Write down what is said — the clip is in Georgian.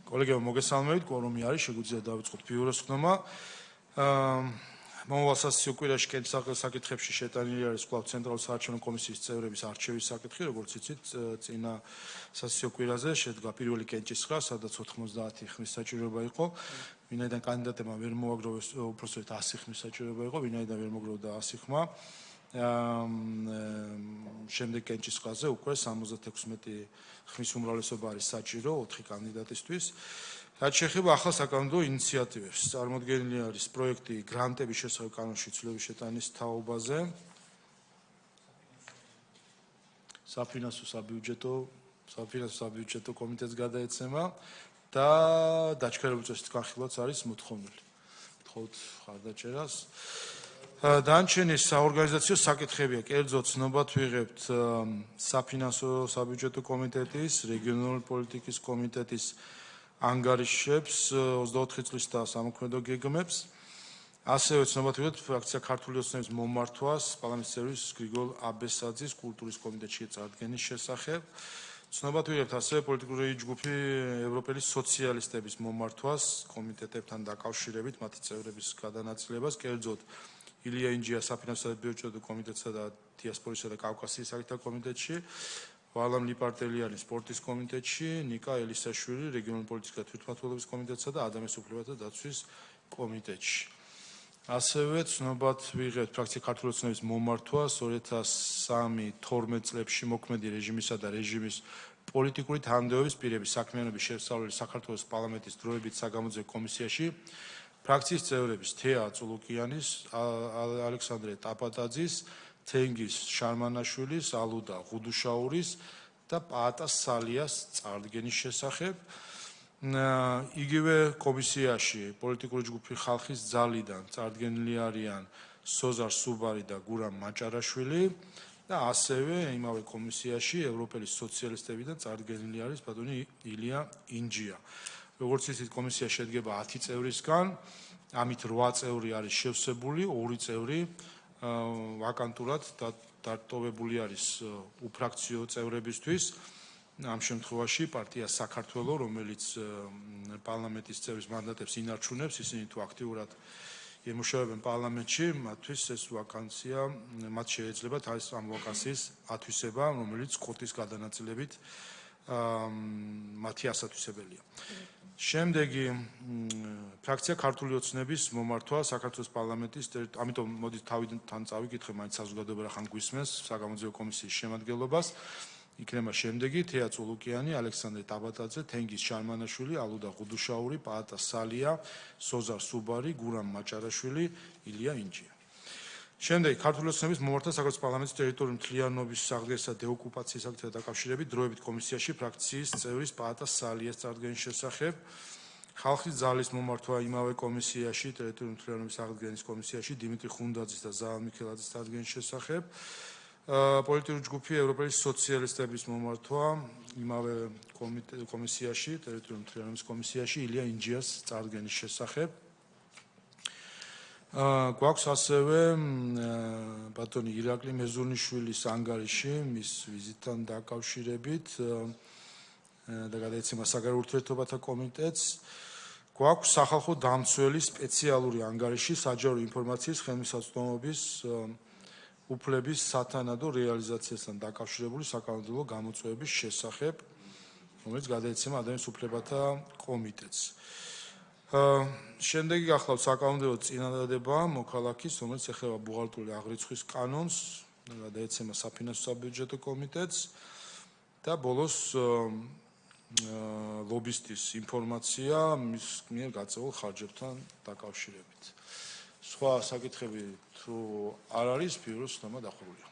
კოლეგებო, მოგესალმებით, კვორუმი არის, შეგვიძლია დავიწყოთ ბიუროს ხდომა. მომავალ სასიო კვირაში საკითხებში შეტანილი არის კვლავ ცენტრალური საარჩევნო კომისიის წევრების არჩევის საკითხი, როგორც იცით, წინა სასიო კვირაზე შედგა პირველი კენჭისყრა, სადაც 90 ხმის საჭიროება იყო. ვინაიდან კანდიდატებმა ვერ მოაგროვეს, უпростоრეთ 100 ხმის საჭიროება იყო, ვინაიდან ვერ მოგროვდა 100 ხმა. შემდეგ კენჭისყრაზე უკვე 76 ხმის უმრავლესობა არის საჭირო 4 კანდიდატისთვის. რაც შეეხება ახალ საკანონმდებლო ინიციატივებს, წარმოდგენილი არის პროექტი გრანტების შესახებ კანონში ცვლილების შეტანის თაობაზე. საფინანსო საბიუჯეტო კომიტეტს გადაეცემა და დაჩქარებული წესით განხილვაც არის მოთხოვნილი. გთხოვთ ხარდაჭერას. დანარჩენი საორგანიზაციო საკითხებია, კერძო ცნობად ვიღებთ საფინანსო საბიუჯეტო კომიტეტის, რეგიონალური პოლიტიკის კომიტეტის ანგარიშებს 24 წლის და სამოქმედო გეგმებს. ასევე ცნობად ვიღებთ ფრაქცია ქართული ოცნების მომართვას პარლამენტის წევრის გრიგოლ აბესაძის კულტურის კომიტეტში წარდგენის შესახებ. ცნობად ვიღებთ ასევე პოლიტიკური ჯგუფი ევროპელი სოციალისტების მომართვას კომიტეტებთან დაკავშირებით მათი წევრების გადანაწილებას, კერძოდ ილია ინჯია საფინანსო საბიუჯეტო კომიტეტსა და დიასპორისა და კავკასიის საკითხთა კომიტეტში, ვალამ ლიპარტელიანი სპორტის კომიტეტში, ნიკა ელისაშვილი რეგიონული პოლიტიკის და თვითმმართველობის კომიტეტსა და ადამიანის უფლებათა დაცვის კომიტეტში. ასევე ცნობად ვიღებთ ფრაქცია ქართული ოცნების მომართვას 2003-12 წლებში მოქმედი რეჟიმისა და რეჟიმის პოლიტიკური თანამდებობის პირების საქმიანობის შესწავლილი საქართველოს პარლამენტის დროებით საგამოძიებო კომისიაში ფრაქციის წევრების თეა წულუკიანის, ალექსანდრე ტაპატაძის, თენგიზ შარმანაშვილის, ალუდა ღუდუშაურის და პაატა სალიას წარდგენის შესახებ. იგივე კომისიაში პოლიტიკური ჯგუფი ხალხის ძალიდან წარდგენილი არიან სოზარ სუბარი და გურამ მაჭარაშვილი და ასევე იმავე კომისიაში ევროპელი სოციალისტებიდან წარდგენილი არის ბატონი ილია ინჯია. როგორც იცით, კომისია შედგება 10 წევრისგან, ამით 8 წევრი არის შევსებული, 2 წევრი ვაკანტურად დატოვებული არის უფრაქციო წევრებისთვის. ამ შემთხვევაში პარტია საქართველო, რომელიც პარლამენტის წევრის მანდატებს ინარჩუნებს, ისინი თუ აქტიურად ემუშავებენ პარლამენტში, მათთვის ეს ვაკანსია, მათ შეეძლებათ ამ ვაკანსიის ათვისება, რომელიც კვოტის გადანაწილებით მათი ასათვისებელია. შემდეგი ფრაქცია ქართული ოცნების მომართვა საქართველოს პარლამენტის ამიტომ მოდით თავიდან წავიკითხე მაინც საზოგადოება რახან გვისმენს საგამოძიებო კომისიის შემადგენლობას. იქნება შემდეგი თეა წულუკიანი, ალექსანდრე ტაბატაძე, თენგიზ შარმანაშვილი, ალუდა ღუდუშაური, პაატა სალია, სოზარ სუბარი, გურამ მაჭარაშვილი, ილია ინჯია. შემდეგი ქართული ოცნების მომართვა საქართველოს პარლამენტის ტერიტორიული მთლიანობის აღდგენისა და დეოკუპაციის საკითხთან დაკავშირებით დროებით კომისიაში ფრაქციის წევრის პაატა სალიას წარდგენის შესახებ. ხალხის ძალის მომართვა იმავე კომისიაში, ტერიტორიული მთლიანობის აღდგენის კომისიაში, დიმიტრი ხუნდაძის და ზაალ მიქელაძის წარდგენის შესახებ. პოლიტიკური ჯგუფი ევროპელი სოციალისტების მომართვა იმავე კომისიაში, ტერიტორიული მთლიანობის კომისიაში, ილია ინჯიას წარდგენის შესახებ. გვაქვს ასევე ბატონი ირაკლი მეზურნიშვილის ანგარიში მის ვიზიტთან დაკავშირებით და გადაეცემა საგარეო ურთიერთობათა კომიტეტს. გვაქვს სახალხო დამცველის სპეციალური ანგარიში საჯარო ინფორმაციის ხელმისაწვდომობის უფლების სათანადო რეალიზაციასთან დაკავშირებული საკანონმდებლო გამოწვევების შესახებ, რომელიც გადაეცემა ადამიანის უფლებათა კომიტეტს. შემდეგი გახლავთ საკანონმდებლო წინადადება მოქალაქის, რომელიც ეხება ბუღალტერული აღრიცხვის კანონს, გადაეცემა საფინანსო საბიუჯეტო კომიტეტს და ბოლოს ლობისტის ინფორმაცია მის მიერ გაწეულ ხარჯებთან დაკავშირებით. სხვა საკითხები თუ არ არის, ბიუროს ხდომა დახურულია.